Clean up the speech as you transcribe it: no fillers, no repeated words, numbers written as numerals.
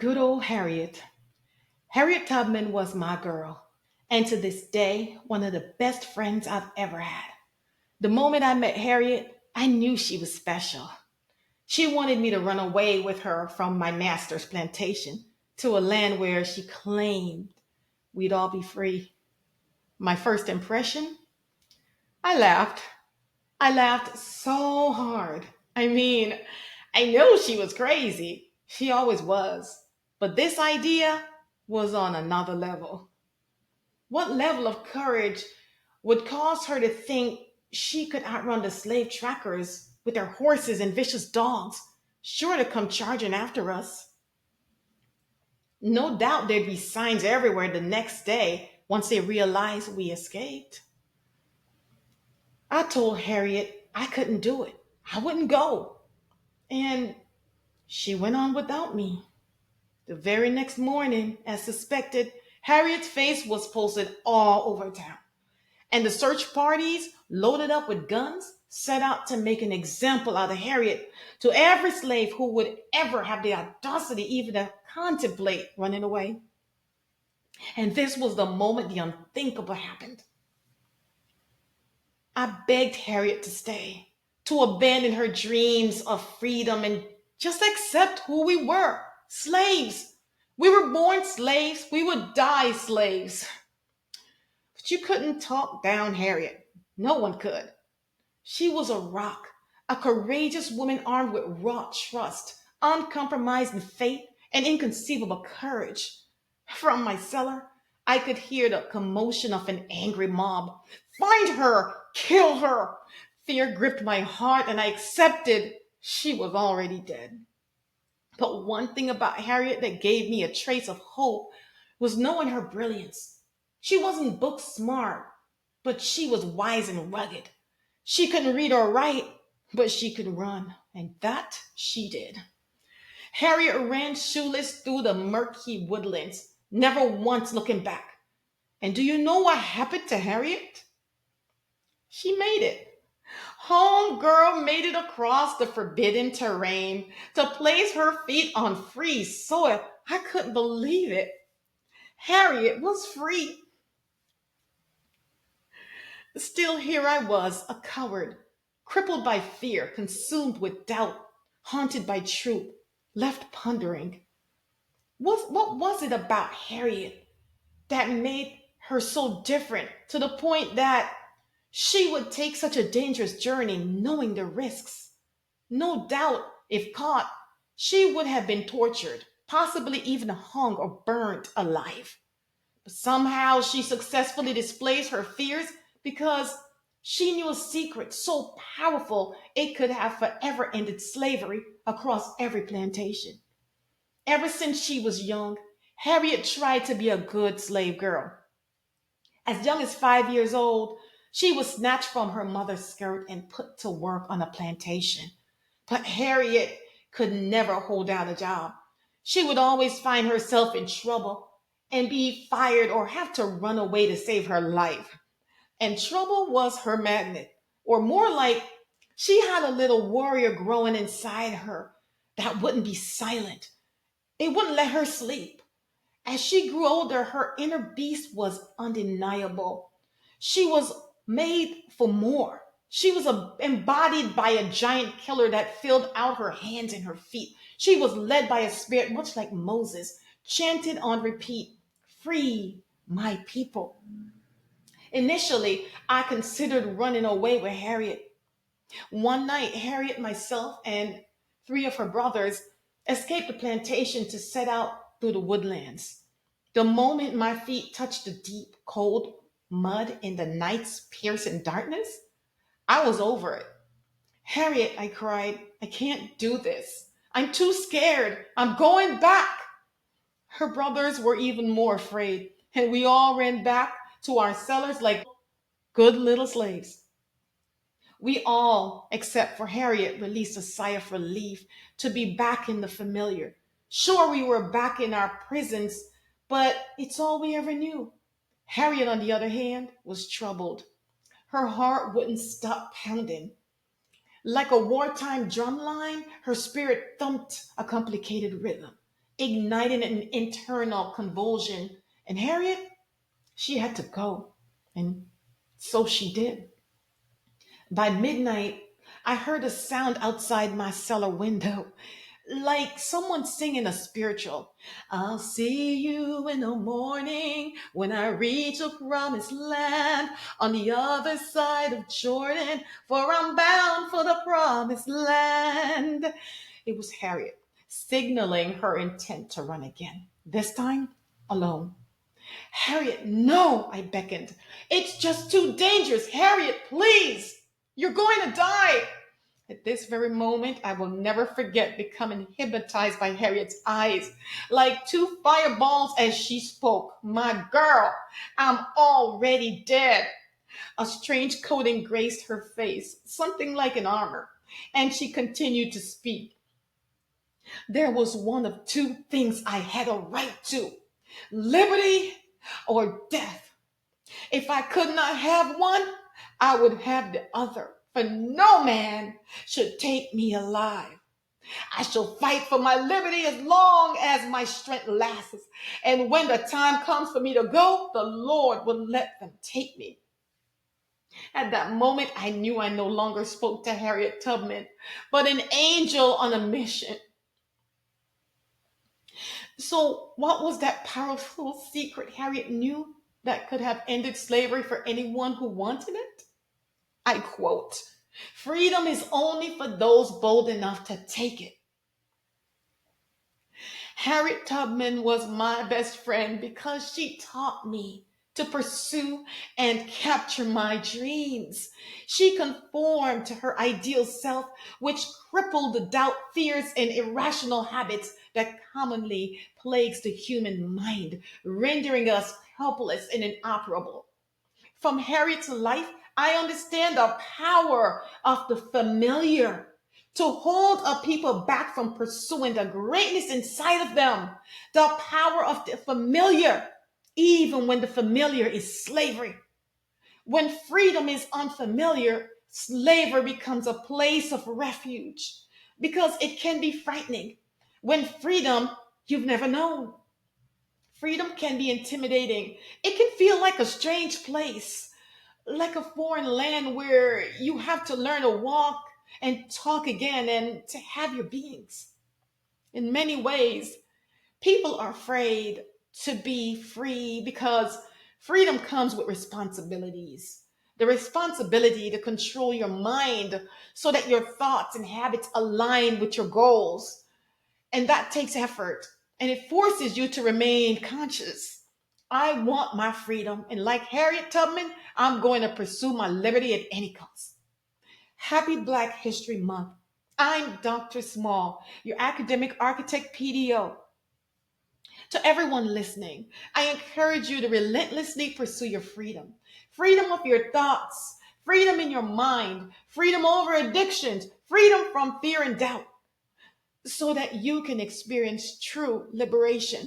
Good old Harriet. Harriet Tubman was my girl, and to this day, one of the best friends I've ever had. The moment I met Harriet, I knew she was special. She wanted me to run away with her from my master's plantation to a land where she claimed we'd all be free. My first impression? I laughed. I laughed so hard. I mean, I knew she was crazy. She always was. But this idea was on another level. What level of courage would cause her to think she could outrun the slave trackers with their horses and vicious dogs, sure to come charging after us? No doubt there'd be signs everywhere the next day once they realized we escaped. I told Harriet I couldn't do it. I wouldn't go. And she went on without me. The very next morning, as suspected, Harriet's face was posted all over town. And the search parties, loaded up with guns, set out to make an example out of Harriet to every slave who would ever have the audacity even to contemplate running away. And this was the moment the unthinkable happened. I begged Harriet to stay, to abandon her dreams of freedom and just accept who we were, slaves. We were born slaves, we would die slaves. But you couldn't talk down Harriet. No one could. She was a rock, a courageous woman armed with raw trust, uncompromising faith, and inconceivable courage. From my cellar, I could hear the commotion of an angry mob. Find her! Kill her! Fear gripped my heart, and I accepted she was already dead. But one thing about Harriet that gave me a trace of hope was knowing her brilliance. She wasn't book smart, but she was wise and rugged. She couldn't read or write, but she could run, and that she did. Harriet ran shoeless through the murky woodlands, never once looking back. And do you know what happened to Harriet? She made it. Homegirl made it across the forbidden terrain to place her feet on free soil. I couldn't believe it. Harriet was free. Still, here I was, a coward, crippled by fear, consumed with doubt, haunted by truth, left pondering. What was it about Harriet that made her so different to the point that she would take such a dangerous journey knowing the risks? No doubt, if caught, she would have been tortured, possibly even hung or burned alive. But somehow she successfully displays her fears because she knew a secret so powerful it could have forever ended slavery across every plantation. Ever since she was young, Harriet tried to be a good slave girl. As young as 5 years old, she was snatched from her mother's skirt and put to work on a plantation. But Harriet could never hold down a job. She would always find herself in trouble and be fired or have to run away to save her life. And trouble was her magnet, or more like she had a little warrior growing inside her that wouldn't be silent. It wouldn't let her sleep. As she grew older, her inner beast was undeniable. She was made for more. She was embodied by a giant killer that filled out her hands and her feet. She was led by a spirit, much like Moses, chanted on repeat, "Free my people." Initially, I considered running away with Harriet. One night, Harriet, myself, and three of her brothers escaped the plantation to set out through the woodlands. The moment my feet touched the deep, cold mud in the night's piercing darkness, I was over it. "Harriet," I cried, "I can't do this. I'm too scared. I'm going back." Her brothers were even more afraid, and we all ran back to our cellars like good little slaves. We all, except for Harriet, released a sigh of relief to be back in the familiar. Sure, we were back in our prisons, but it's all we ever knew. Harriet, on the other hand, was troubled. Her heart wouldn't stop pounding. Like a wartime drum line, her spirit thumped a complicated rhythm. igniting an internal convulsion. And Harriet, she had to go. And so she did. By midnight, I heard a sound outside my cellar window, like someone singing a spiritual. I'll see you in the morning when I reach a promised land on the other side of Jordan, for I'm bound for the promised land. It was Harriet signaling her intent to run again, this time alone. Harriet, no, I beckoned. It's just too dangerous. Harriet, please. You're going to die. At this very moment, I will never forget becoming hypnotized by Harriet's eyes, like two fireballs as she spoke. My girl, I'm already dead. A strange coating graced her face, something like an armor, and she continued to speak. There was one of two things I had a right to: liberty or death. If I could not have one, I would have the other. For no man should take me alive. I shall fight for my liberty as long as my strength lasts. And when the time comes for me to go, the Lord will let them take me. At that moment, I knew I no longer spoke to Harriet Tubman, but an angel on a mission. So, what was that powerful secret Harriet knew that could have ended slavery for anyone who wanted it? I quote, freedom is only for those bold enough to take it. Harriet Tubman was my best friend because she taught me to pursue and capture my dreams. She conformed to her ideal self, which crippled the doubt, fears, and irrational habits that commonly plagues the human mind, rendering us helpless and inoperable. From Harriet's life, I understand the power of the familiar to hold a people back from pursuing the greatness inside of them. The power of the familiar, even when the familiar is slavery. When freedom is unfamiliar, slavery becomes a place of refuge because it can be frightening. When freedom you've never known, freedom can be intimidating. It can feel like a strange place, like a foreign land where you have to learn to walk and talk again and to have your beings. In many ways, people are afraid to be free because freedom comes with responsibilities. The responsibility to control your mind so that your thoughts and habits align with your goals. And that takes effort and it forces you to remain conscious. I want my freedom. And like Harriet Tubman, I'm going to pursue my liberty at any cost. Happy Black History Month. I'm Dr. Small, your academic architect PDO. To everyone listening, I encourage you to relentlessly pursue your freedom. Freedom of your thoughts, freedom in your mind, freedom over addictions, freedom from fear and doubt, so that you can experience true liberation.